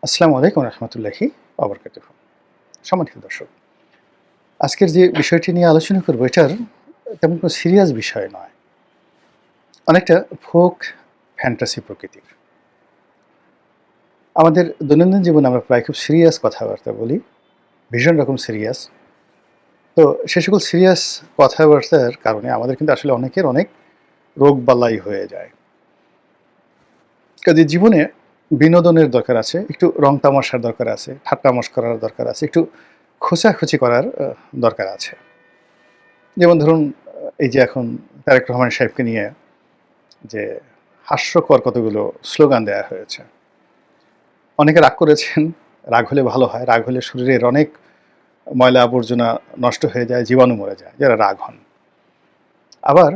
আসসালামু আলাইকুম রহমতুল্লাহি ওয়া বারাকাতুহু। সম্মানিত দর্শক, আজকের যে বিষয়টি নিয়ে আলোচনা করব এটার তেমন কোনো সিরিয়াস বিষয় নয়। অনেকটা ফোক ফ্যান্টাসি প্রকৃতির। আমাদের দৈনন্দিন জীবনে আমরা প্রায় খুব সিরিয়াস কথাবার্তা বলি, ভীষণ রকম সিরিয়াস। তো সে সকল সিরিয়াস কথাবার্তার কারণে আমাদের কিন্তু আসলে অনেকের অনেক রোগবালাই হয়ে যায়। কাজেই জীবনে বিনোদনের দরকার আছে, একটু রং তামাশার দরকার আছে, ঠাট্টা মশকরার দরকার আছে, একটু খোঁচাখুচি করার দরকার আছে। যেমন ধরুন এই যে এখন তারেক রহমান সাহেবকে নিয়ে যে হাস্যকর কতগুলো স্লোগান দেয়া হয়েছে। অনেকে রাগ করেছেন, রাগ হলে ভালো হয়। রাগ হলে শরীরের অনেক ময়লা আবর্জনা নষ্ট হয়ে যায়, জীবাণু মরে যায় যারা রাগ হন। আবার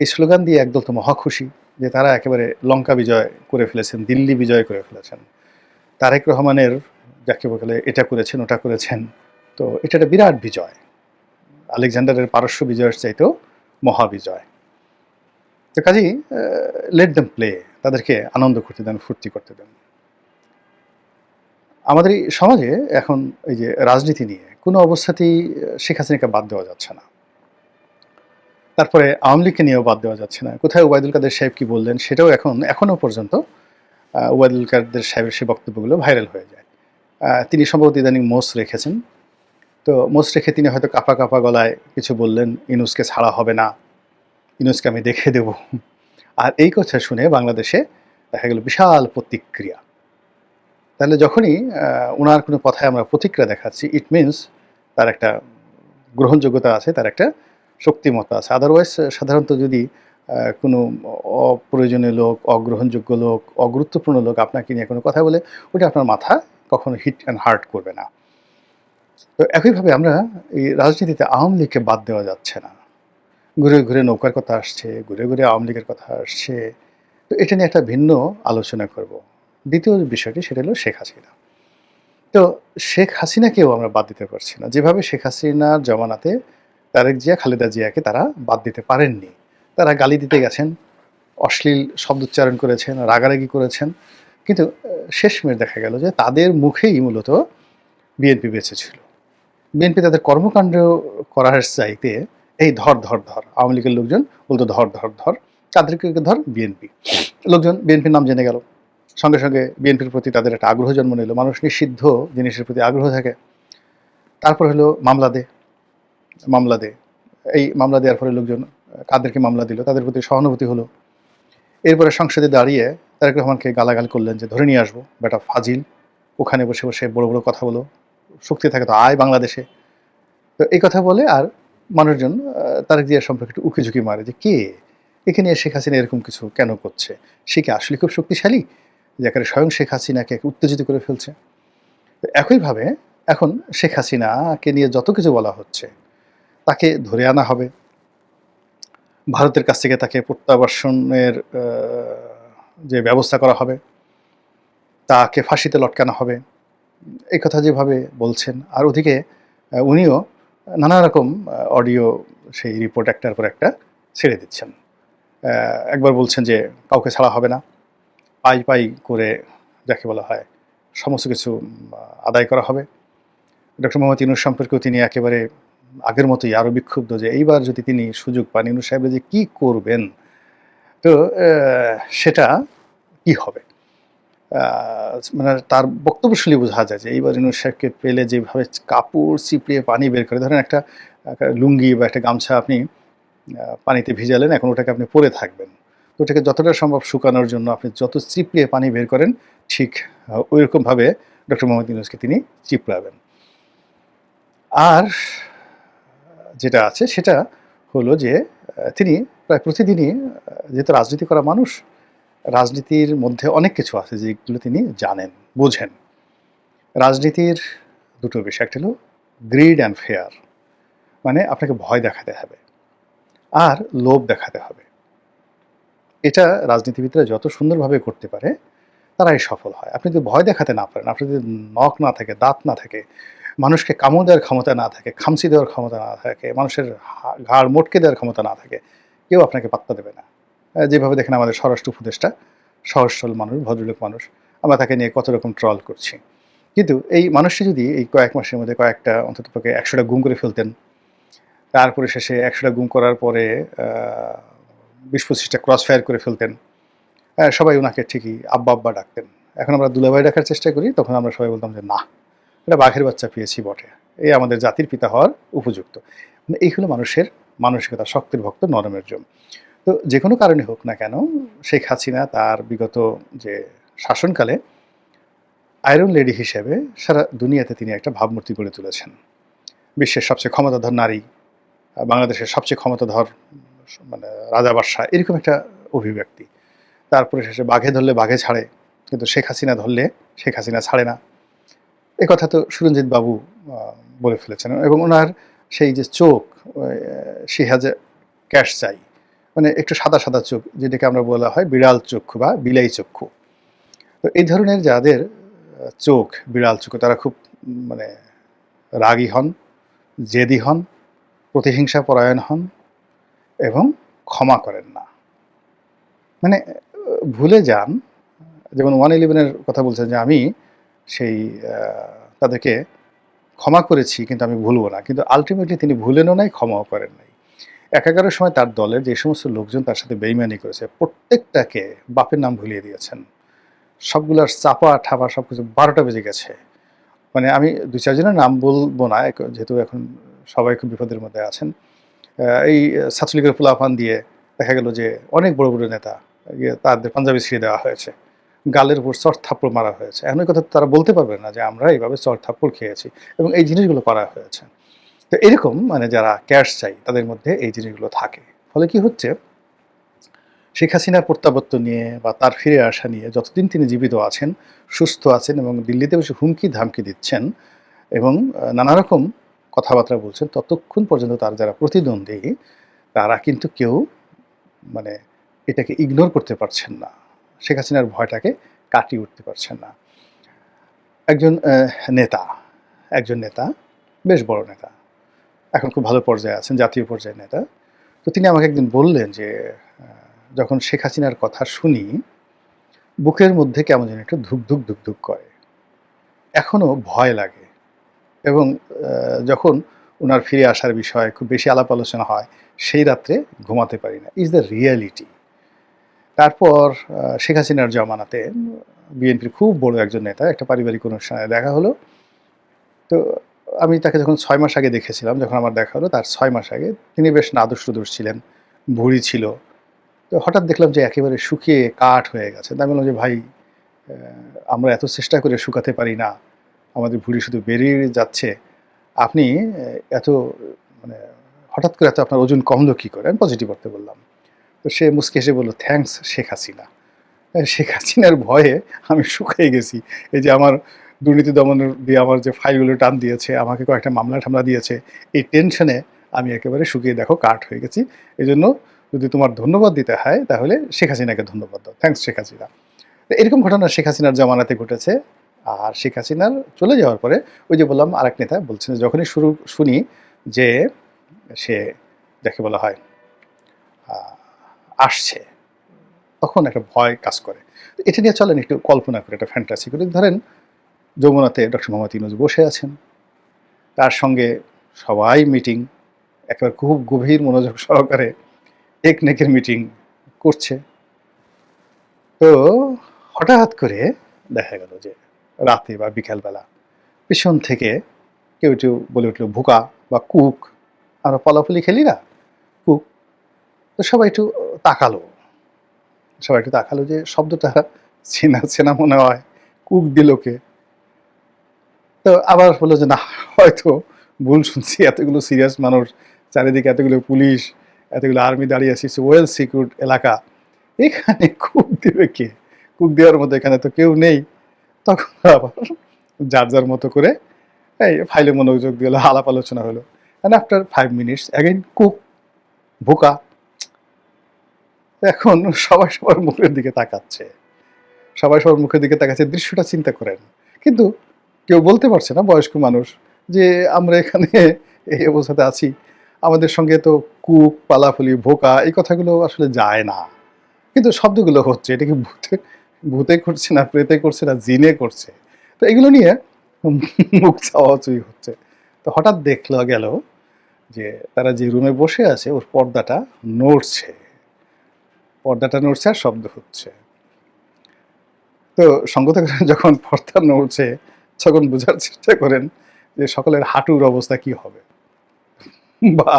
এই স্লোগান দিয়ে একদল তো মহা খুশি যে তারা একেবারে লঙ্কা বিজয় করে ফেলেছেন, দিল্লি বিজয় করে ফেলেছেন। তারেক রহমানের যাকে বলে এটা করেছেন, ওটা করেছেন। তো এটা একটা বিরাট বিজয়। আলেকজান্ডারের পারস্য বিজয়ের চাইতেও মহাবিজয়। তো কাজেই লেট দেম প্লে, তাদেরকে আনন্দ করতে দেন, ফুর্তি করতে দেন। আমাদের এই সমাজে এখন এই যে রাজনীতি নিয়ে কোনো অবস্থাতেই শেখ হাসিনাকে বাদ দেওয়া যাচ্ছে না। তারপরে আওয়ামী লীগকে নিয়েও বাদ দেওয়া যাচ্ছে না। কোথায় ওবায়দুল কাদের সাহেব কি বললেন সেটাও এখনো পর্যন্ত ওবায়দুল কাদের সাহেবের সেই বক্তব্যগুলো ভাইরাল হয়ে যায়। তিনি সম্ভবত ইদানিং মোষ রেখেছেন। তো মোষ রেখে তিনি হয়তো কাঁপা কাঁপা গলায় কিছু বললেন, ইউনূসকে ছাড়া হবে না, ইউনূসকে আমি দেখে দেব। আর এই কথা শুনে বাংলাদেশে দেখা গেল বিশাল প্রতিক্রিয়া। তাহলে যখনই উনার কোনো কথায় আমরা প্রতিক্রিয়া দেখাচ্ছি, ইট মিনস তার একটা গ্রহণযোগ্যতা আছে, তার একটা শক্তিমত্তা আছে। আদারওয়াইজ সাধারণত যদি কোনো অপ্রয়োজনীয় লোক, অগ্রহণযোগ্য লোক, অগুরুত্বপূর্ণ লোক আপনাকে নিয়ে কোনো কথা বলে, ওটা আপনার মাথা কখনো হিট অ্যান্ড হার্ট করবে না। তো একইভাবে আমরা এই রাজনীতিতে আওয়ামী লীগকে বাদ দেওয়া যাচ্ছে না। ঘুরে ঘুরে নৌকার কথা আসছে, ঘুরে ঘুরে আওয়ামী লীগের কথা আসছে। তো এটা নিয়ে একটা ভিন্ন আলোচনা করব। দ্বিতীয় বিষয়টি সেটা হলো শেখ হাসিনা। তো শেখ হাসিনাকেও আমরা বাদ দিতে পারছি না। যেভাবে শেখ হাসিনার জমানাতে তারেক জিয়া, খালেদা জিয়াকে তারা বাদ দিতে পারেননি। তারা গালি দিতে গেছেন, অশ্লীল শব্দোচ্চারণ করেছেন, রাগারাগি করেছেন। কিন্তু শেষমেশ দেখা গেল যে তাদের মুখেই মূলত বিএনপি বেঁচে ছিল। বিএনপি তাদের কর্মকাণ্ড করার চাইতে এই ধর ধর ধর, আওয়ামী লীগের লোকজন বলতো ধর ধর ধর, তাদেরকে ধর বিএনপি। লোকজন বিএনপির নাম জেনে গেল, সঙ্গে সঙ্গে বিএনপির প্রতি তাদের একটা আগ্রহ জন্ম নিল। মানুষ নিষিদ্ধ জিনিসের প্রতি আগ্রহ থাকে। তারপর হলো মামলা দে, মামলা দে। এই মামলা দেওয়ার ফলে লোকজন কাদেরকে মামলা দিল তাদের প্রতি সহানুভূতি হলো। এরপরে সংসদে দাঁড়িয়ে তারেক রহমানকে গালাগাল করলেন যে ধরে নিয়ে আসবো, বেটা ফাজিল, ওখানে বসে বসে বড় বড় কথা বলো, শক্তি থাকে তো আয় বাংলাদেশে। তো এই কথা বলে আর মানুষজন তারেক জিয়া সম্পর্কে একটু উকিঝুঁকি মারে যে কে এখানে শেখ হাসিনা এরকম কিছু কেন করছে, সে কি আসলে খুব শক্তিশালী, যে স্বয়ং শেখ হাসিনাকে উত্তেজিত করে ফেলছে। তো একইভাবে এখন শেখ হাসিনাকে নিয়ে যত কিছু বলা হচ্ছে, তাকে ধরে আনা হবে, ভারতের কাছ থেকে তাকে প্রত্যাবাসনের যে ব্যবস্থা করা হবে, তাকে ফাঁসিতে লটকানো হবে, এই কথা যেভাবে বলছেন। আর ওদিকে উনিও নানা রকম অডিও সেই রিপোর্ট একটার পর একটা ছেড়ে দিচ্ছেন। একবার বলছেন যে কাউকে ছাড়া হবে না, পাই পাই করে যাকে বলা হয় সমস্ত কিছু আদায় করা হবে। ডক্টর মোহাম্মদ ইউনূস সম্পর্কেও তিনি একেবারে আগের মতোই আরও বিক্ষুব্ধ যে এইবার যদি তিনি সুযোগ পান, ইউনূস সাহেব যে কী করবেন, তো সেটা কি হবে। মানে তার বক্তব্য শুনলে বোঝা যায় যে এইবার ইউনূস সাহেবকে পেলে যেভাবে কাপড় চিপড়িয়ে পানি বের করে, ধরেন একটা লুঙ্গি বা একটা গামছা আপনি পানিতে ভিজালেন, এখন ওটাকে আপনি পরে থাকবেন। তো ওটাকে যতটা সম্ভব শুকানোর জন্য আপনি যত চিপড়িয়ে পানি বের করেন, ঠিক ওইরকমভাবে ডক্টর মোহাম্মদ ইউনূসকে তিনি চিপড়াবেন। আর যেটা আছে সেটা হলো যে তিনি প্রায় প্রতিদিনই যেহেতু রাজনীতি করা মানুষ, রাজনীতির মধ্যে অনেক কিছু আছে যেগুলো তিনি জানেন, বোঝেন। রাজনীতির দুটো বিষয়, একটা হলো গ্রিড অ্যান্ড ফেয়ার, মানে আপনাকে ভয় দেখাতে হবে আর লোভ দেখাতে হবে। এটা রাজনীতিবিদরা যত সুন্দরভাবে করতে পারে তারাই সফল হয়। আপনি যদি ভয় দেখাতে না পারেন, আপনার যদি নখ না থাকে, দাঁত না থাকে, মানুষকে কামড় দেওয়ার ক্ষমতা না থাকে, খামচি দেওয়ার ক্ষমতা না থাকে, মানুষের ঘাড় মটকে দেওয়ার ক্ষমতা না থাকে, কেউ আপনাকে পাত্তা দেবে না। যেভাবে দেখেন আমাদের স্বরাষ্ট্র উপদেষ্টা, সহজ সরল মানুষ, ভদ্রলোক মানুষ। আমরা তাকে নিয়ে কত রকম ট্রল করছি। কিন্তু এই মানুষটি যদি এই কয়েক মাসের মধ্যে কয়েকটা অন্ততপক্ষে ১০০টা গুম করে ফেলতেন, তারপরে শেষে ১০০টা গুম করার পরে ২০-২৫টা ক্রস ফায়ার করে ফেলতেন, সবাই উনাকে ঠিকই আব্বা, আব্বা ডাকতেন। এখন আমরা দুলাভাই ডাকার চেষ্টা করি, তখন আমরা সবাই বলতাম যে, "নাহ, এটা বাঘের বাচ্চা পেয়েছি বটে। এই আমাদের জাতির পিতা হওয়ার উপযুক্ত।" মানে এই হলো মানুষের মানসিকতা, শক্তের ভক্ত নরমের জম। তো যেকোনো কারণে হোক না কেন, শেখ হাসিনা তার বিগত যে শাসনকালে আয়রন লেডি হিসেবে সারা দুনিয়াতে তিনি একটা ভাবমূর্তি গড়ে তুলেছেন। বিশ্বের সবচেয়ে ক্ষমতাধর নারী, বাংলাদেশের সবচেয়ে ক্ষমতাধর মানে রাজা বাদশাহ, এরকম একটা অভিব্যক্তি। তারপরে শেষে বাঘে ধরলে বাঘে ছাড়ে, কিন্তু শেখ হাসিনা ধরলে শেখ হাসিনা ছাড়ে না। এ কথা তো সুরঞ্জিত বাবু বলে ফেলেছেন, এবং ওনার সেই যে চোখ, শি হ্যাজ এ ক্যাশ চাই, মানে একটু সাদা সাদা চোখ, যেটাকে আমরা বলা হয় বিড়াল চক্ষু বা বিলাই চক্ষু। তো এই ধরনের যাদের চোখ বিড়াল চক্ষু, তারা খুব মানে রাগী হন, জেদি হন, প্রতিহিংসা পরায়ণ হন এবং ক্ষমা করেন না। মানে ভুলে যান, যেমন 111-এর কথা বলছেন যে আমি সেই তাদেরকে ক্ষমা করেছি কিন্তু আমি ভুলবো না, কিন্তু আলটিমেটলি তিনি ভুলেনও নাই, ক্ষমাও করেন নাই। একাগারের সময় তার দলের যে সমস্ত লোকজন তার সাথে বেইমানি করেছে, প্রত্যেকটাকে বাপের নাম ভুলিয়ে দিয়েছেন। সবগুলার চাপা ঠাপা সব কিছু 12টা বেজে গেছে। মানে আমি 2-4 জনের নাম বলবো না, যেহেতু এখন সবাই খুব বিপদের মধ্যে আছেন। এই ছাত্রলীগের পোলাপান দিয়ে দেখা গেল যে অনেক বড় বড় নেতা, তাদের পাঞ্জাবি ছিঁড়ে দেওয়া হয়েছে, গালের উপর চড় থাপ্পড় মারা হয়েছে। এখন ওই কথা তারা বলতে পারবে না যে আমরা এইভাবে চড় থাপ্পড় খেয়েছি, এবং এই জিনিসগুলো করা হয়েছে। তো এরকম মানে যারা ক্যাশ চাই তাদের মধ্যে এই জিনিসগুলো থাকে। ফলে কি হচ্ছে, শেখ হাসিনার প্রত্যাবর্তন নিয়ে বা তার ফিরে আসা নিয়ে যতদিন তিনি জীবিত আছেন, সুস্থ আছেন এবং দিল্লিতে বসে হুমকি ধামকি দিচ্ছেন এবং নানা রকম কথাবার্তা বলছেন, ততক্ষণ পর্যন্ত তার যারা প্রতিদ্বন্দ্বী তারা কিন্তু কেউ মানে এটাকে ইগনোর করতে পারছেন না। শেখ হাসিনার ভয়টাকে কাটিয়ে উঠতে পারছেন না। একজন নেতা, একজন নেতা, বেশ বড় নেতা, এখন খুব ভালো পর্যায়ে আছেন, জাতীয় পর্যায়ের নেতা। তো তিনি আমাকে একদিন বললেন যে যখন শেখ হাসিনার কথা শুনি, বুকের মধ্যে কেমন যেন একটু ধুকধুক ধুকধুক করে, এখনও ভয় লাগে, এবং যখন ওনার ফিরে আসার বিষয়ে খুব বেশি আলাপ আলোচনা হয়, সেই রাত্রে ঘুমাতে পারি না। Is the reality. তারপর শেখ হাসিনার জমানাতে বিএনপির খুব বড় একজন নেতা একটা পারিবারিক অনুষ্ঠানে দেখা হলো। তো আমি তাকে যখন 6 মাস আগে দেখেছিলাম, যখন আমার দেখা হলো তার 6 মাস আগে, তিনি বেশ নাদুস-নুদুস ছিলেন, ভুঁড়ি ছিল। তো হঠাৎ দেখলাম যে একেবারে শুকিয়ে কাঠ হয়ে গেছে। তো আমি বললাম যে, "ভাই, আমরা এত চেষ্টা করে শুকাতে পারি না, আমাদের ভুঁড়ি শুধু বেড়েই যাচ্ছে। আপনি এত মানে হঠাৎ করে এত আপনার ওজন কমলো কী করে?" আমি পজিটিভ অর্থে বললাম। তো সে মুচকি হেসে বলল, "থ্যাঙ্কস শেখ হাসিনা। শেখ হাসিনার ভয়ে আমি শুকিয়ে গেছি। এই যে আমার দুর্নীতি দমনের দিয়ে আমার যে ফাইলগুলো টান দিয়েছে, আমাকে কয়েকটা মামলা-টামলা দিয়েছে, এই টেনশনে আমি একেবারে শুকিয়ে দেখো কাঠ হয়ে গেছি। এজন্য যদি তোমার ধন্যবাদ দিতে হয় তাহলে শেখ হাসিনাকে ধন্যবাদ দাও। থ্যাঙ্কস শেখ হাসিনা।" তো এরকম ঘটনা শেখ হাসিনার জামানাতে ঘটেছে। আর শেখ হাসিনার চলে যাওয়ার পরে ওই যে বললাম আরেক নেতা বলছেন, যখনই শুনি যে সে যাকে বলা হয় আ আসছে, তখন একটা ভয় কাজ করে। তো এটা নিয়ে চলেন একটু কল্পনা করে, একটা ফ্যান্টাসি করি। ধরেন যমুনাতে ডক্টর মোহাম্মদ ইউনূস বসে আছেন। তার সঙ্গে সবাই মিটিং, একেবারে খুব গভীর মনোযোগ সহকারে একনেকের মিটিং করছে। তো হঠাৎ করে দেখা গেল যে রাতে বা বিকালবেলা পেছন থেকে কেউ একটু বলে উঠল, "ভুকা" বা "কুক।" আমরা পলাপুলি খেলি না? কুক। তো সবাই একটু তাকালো। সবাই একটু তাকালো যে শব্দটা চেনা, চেনা মনে হয়। কুক দিল কে? তো আবার বলল যে, "না, হয়তো ভুল শুনছি। এতগুলো সিরিয়াস মানুষ, চারিদিকে এতগুলো পুলিশ, এতগুলো আর্মি দাঁড়িয়ে আছে, ওয়েল সিকিউরড এলাকা। এখানে কুক দিবে কে? কুক দেওয়ার মতো এখানে তো কেউ নেই।" তখন আবার যার, যার মতো করে এই ফাইলে মনোযোগ দিল, আলাপ আলোচনা হলো। And after 5 minutes again cook, ভুকা। এখন সবাই সবার মুখের দিকে তাকাচ্ছে। সবাই সবার মুখের দিকে তাকাচ্ছে, দৃশ্যটা চিন্তা করেন। কিন্তু কেউ বলতে পারছে না, বয়স্ক মানুষ, যে আমরা এখানে এই অবস্থাতে আছি। আমাদের সঙ্গে তো কুক, পালাফুলি, ভোকা এই কথাগুলো আসলে যায় না। কিন্তু শব্দগুলো হচ্ছে। এটা কি ভূতের ভূতে করছে না, প্রেতে করছে না, জিনে করছে। তো এগুলো নিয়ে মুখ চাওয়াচুই হচ্ছে। তো হঠাৎ দেখলা গেল যে তারা যে রুমে বসে আছে ওর পর্দাটা নড়ছে। পর্দাটা নড়ছে আর শব্দ হচ্ছে। তো সঙ্গত করে যখন পর্দা নড়ছে তখন বোঝার চেষ্টা করেন যে সকলের হাঁটুর অবস্থা কি হবে বা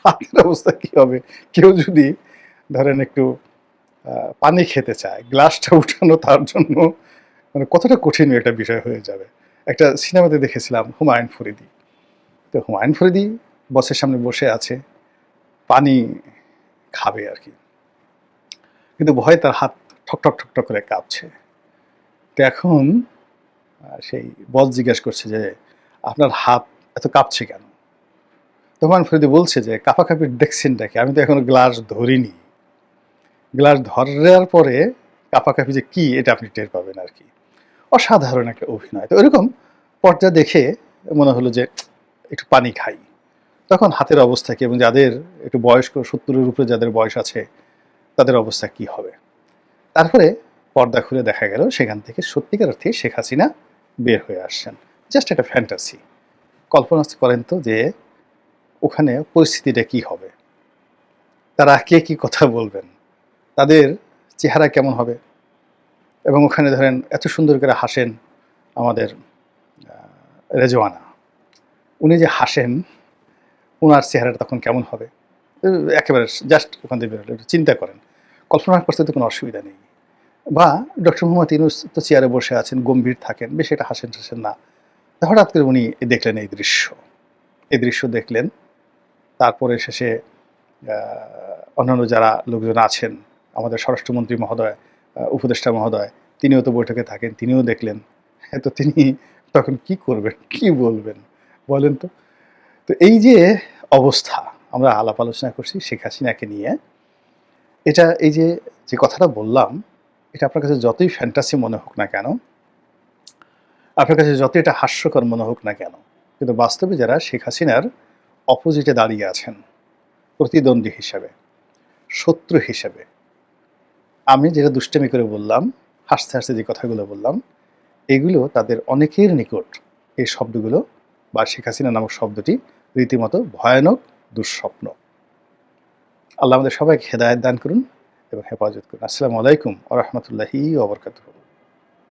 হাতের অবস্থা কি হবে। কেউ যদি ধরেন একটু পানি খেতে চায়, গ্লাসটা উঠানো তার জন্য মানে কতটা কঠিন একটা বিষয় হয়ে যাবে। একটা সিনেমাতে দেখেছিলাম হুমায়ুন ফরিদী। তো হুমায়ুন ফরিদী বসের সামনে বসে আছে, পানি খাবে আরকি। কিন্তু ভয়ে তার হাত ঠকঠক ঠকঠক করে কাঁপছে। তো এখন সেই বস জিজ্ঞেস করছে যে, "আপনার হাত এত কাঁপছে কেন?" তো হুমায়ুন ফরিদী বলছে যে, "কাঁপাকাঁপির দেখছেনটা কি? আমি তো এখনো গ্লাস ধরিনি। গ্লাস ধরার পরে কাঁপাকাঁপি যে কি এটা আপনি টের পাবেন আরকি।" অসাধারণ একটা অভিনয়। তো ওইরকম পর্দা দেখে মনে হলো যে একটু পানি খাই। তখন হাতের অবস্থা কি এবং যাদের একটু বয়স্ক ৭০ এর উপরে যাদের বয়স আছে তাদের অবস্থা কি হবে? তারপরে পর্দা খুলে দেখা গেল সেখান থেকে সত্যিকার অর্থে শেখ হাসিনা বের হয়ে আসছেন। জাস্ট একটা ফ্যান্টাসি। কল্পনা করেন তো যে ওখানে পরিস্থিতিটা কি হবে? তারা কে কি কথা বলবেন? তাদের চেহারা কেমন হবে? এবং ওখানে ধরেন এত সুন্দর করে হাসেন আমাদের আ রেজওয়ানা। উনি যে হাসেন, উনার চেহারাটা তখন কেমন হবে? উ একেবারে জাস্ট ওখান থেকে বের হলে একটু চিন্তা করেন। কল্পনা করতে তো কোনো অসুবিধা নেই। বা ডক্টর মোহাম্মদ ইউনূস তো চেয়ারে বসে আছেন, গম্ভীর থাকেন, বেশি একটা হাসেন-টাসেন না। হঠাৎ করে উনি দেখলেন এই দৃশ্য। এই দৃশ্য দেখলেন। তারপরে শেষে আ অন্যান্য যারা লোকজন আছেন, আমাদের স্বরাষ্ট্রমন্ত্রী মহোদয়, উপদেষ্টা মহোদয়, তিনিও তো বৈঠকে থাকেন, তিনিও দেখলেন। হ্যাঁ, তো তিনি তখন কি করবেন? কি বলবেন? বলেন তো? তো এই যে অবস্থা, আমরা আলাপ আলোচনা করছি শেখ হাসিনাকে নিয়ে। এটা এই যে, যে কথাটা বললাম, এটা আপনার কাছে যতই ফ্যান্টাসি মনে হোক না কেন, আপনার কাছে যতই এটা হাস্যকর মনে হোক না কেন, কিন্তু বাস্তবে যারা শেখ হাসিনার অপোজিটে দাঁড়িয়ে আছেন, প্রতিদ্বন্দ্বী হিসেবে, শত্রু হিসেবে, আমি যেটা দুষ্টামি করে বললাম, হাসতে, হাসতে যে কথাগুলো বললাম, এগুলো তাদের অনেকের নিকট এই শব্দগুলো বা শেখ হাসিনা নামক শব্দটি রীতিমতো ভয়ানক দুঃস্বপ্ন। আল্লাহ আমাদের সবাইকে হেদায়েত দান করুন এবং হেফাজত করুন। আসসালামু আলাইকুম ওয়া রাহমাতুল্লাহি ওয়া বারাকাতুহু।